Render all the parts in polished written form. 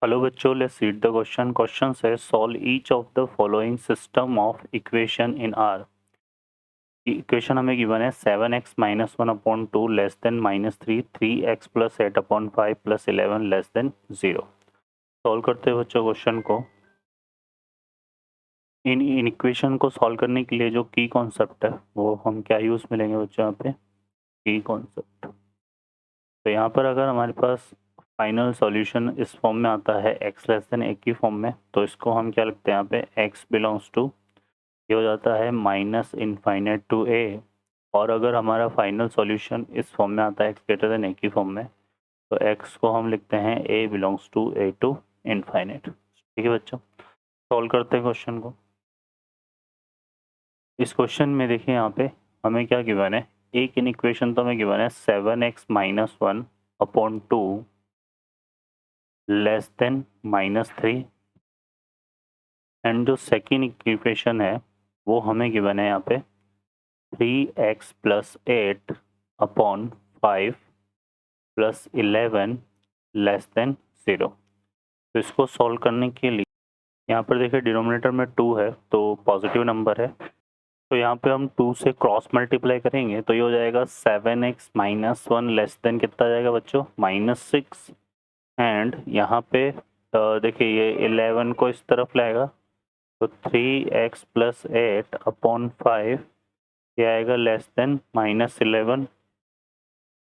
Hello बच्चों, let's read the question. Question से solve each of the following system of equation in R. Equation हमें given है 7x minus 1/2 less than -3, 3x plus 8/5 plus 11 less than 0। Solve करते हैं बच्चों question को। In equation को solve करने के लिए जो की कॉन्सेप्ट है वो हम क्या यूज़ में लेंगे बच्चों यहाँ पे, की कॉन्सेप्ट। तो यहाँ पर अगर हमारे पास फाइनल सॉल्यूशन इस फॉर्म में आता है x लेस देन a की फॉर्म में, तो इसको हम क्या लिखते हैं यहाँ पे, x बिलोंग्स टू, ये हो जाता है माइनस इनफाइनाइट टू a। और अगर हमारा फाइनल सॉल्यूशन इस फॉर्म में आता है x ग्रेटर देन a की फॉर्म में, तो x को हम लिखते हैं a belongs to a to infinite. ठीक है बच्चों, सॉल्व करते हैं क्वेश्चन को। इस क्वेश्चन में देखिए यहाँ पे हमें क्या गिवन है, एक इन इक्वेशन तो हमें गिवन है 7x minus 1/2 less than -3, and जो सेकेंड इक्वेशन है वो हमें गिवन है यहाँ पे 3x plus 8/5 plus 11 less than 0। तो इसको सॉल्व करने के लिए यहाँ पर देखिए डिनोमिनेटर में 2 है तो पॉजिटिव नंबर है, तो यहाँ पे हम 2 से क्रॉस मल्टीप्लाई करेंगे तो ये हो जाएगा 7x माइनस 1 लेस देन कितना आ जाएगा बच्चों, -6। एंड यहाँ पे देखिए ये 11 को इस तरफ लाएगा तो 3x प्लस 8/5 ये आएगा लेस देन -11।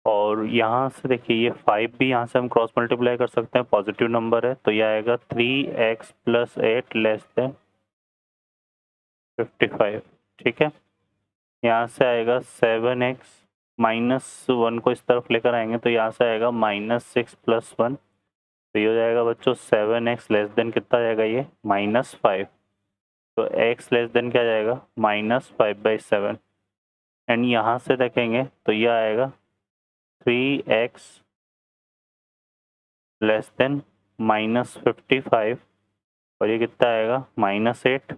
और यहाँ से देखिए ये 5 भी यहाँ से हम क्रॉस मल्टीप्लाई कर सकते हैं, पॉजिटिव नंबर है, तो ये आएगा 3x प्लस 8 लेस देन 55। ठीक है, यहाँ से आएगा 7x -1 को इस तरफ लेकर आएंगे तो यहाँ से आएगा -6 प्लस 1, तो ये हो जाएगा बच्चों 7x लेस देन कितना आ जाएगा ये, -5। तो x लेस देन क्या जाएगा, -5/7। एंड यहाँ से देखेंगे तो ये आएगा 3x लेस देन -55 और ये कितना आएगा, -8।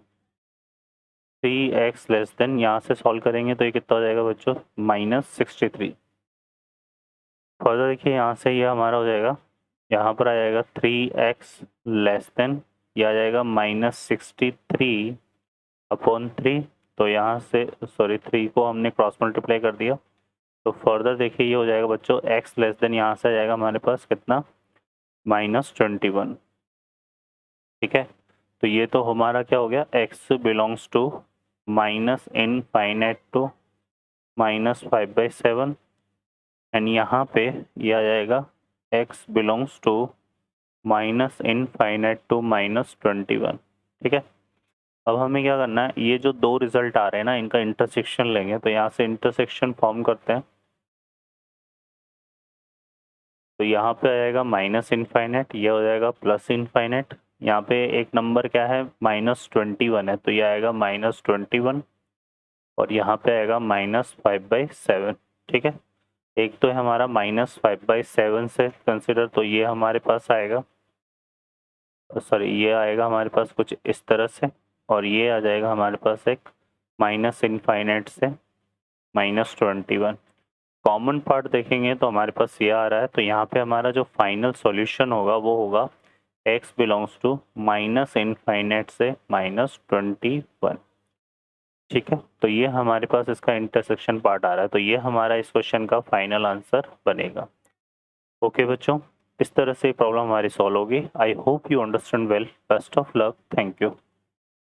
3x लेस देन यहाँ से सॉल्व करेंगे तो ये कितना हो जाएगा बच्चों, -63। फर्दर देखिए यहाँ से ये हमारा हो जाएगा, यहाँ पर आ जाएगा 3x लेस देन, ये आ जाएगा -63/3। तो यहाँ से सॉरी 3 को हमने क्रॉस मल्टीप्लाई कर दिया, तो फर्दर देखिए ये हो जाएगा बच्चों x लेस देन, यहाँ से आ जाएगा हमारे पास कितना, -21। ठीक है, तो ये तो हमारा क्या हो गया, x belongs to minus infinite to -5/7। And यहाँ पे ये आ जाएगा x belongs to minus infinite to -21। ठीक है, अब हमें क्या करना है, ये जो दो रिजल्ट आ रहे हैं ना इनका इंटरसेक्शन लेंगे, तो यहाँ से इंटरसेक्शन फॉर्म करते हैं। तो यहाँ पे आएगा माइनस इनफाइनाइट, ये हो जाएगा प्लस इनफाइनाइट। यहाँ पे एक नंबर क्या है, -21 है, तो ये आएगा -21 और यहाँ पे आएगा -5/7। ठीक है, एक तो है हमारा -5/7 से कंसिडर, तो ये हमारे पास आएगा, सॉरी ये आएगा हमारे पास कुछ इस तरह से, और ये आ जाएगा हमारे पास एक माइनस इनफाइनाइट से -21। कॉमन पार्ट देखेंगे तो हमारे पास ये आ रहा है, तो यहाँ पे हमारा जो फाइनल सॉल्यूशन होगा वो होगा x belongs to minus infinite से -21। ठीक है, तो ये हमारे पास इसका इंटरसेक्शन पार्ट आ रहा है, तो ये हमारा इस क्वेश्चन का फाइनल आंसर बनेगा। ओके बच्चों, इस तरह से प्रॉब्लम हमारी सॉल्व होगी। I hope you understand well. Best of luck, thank you.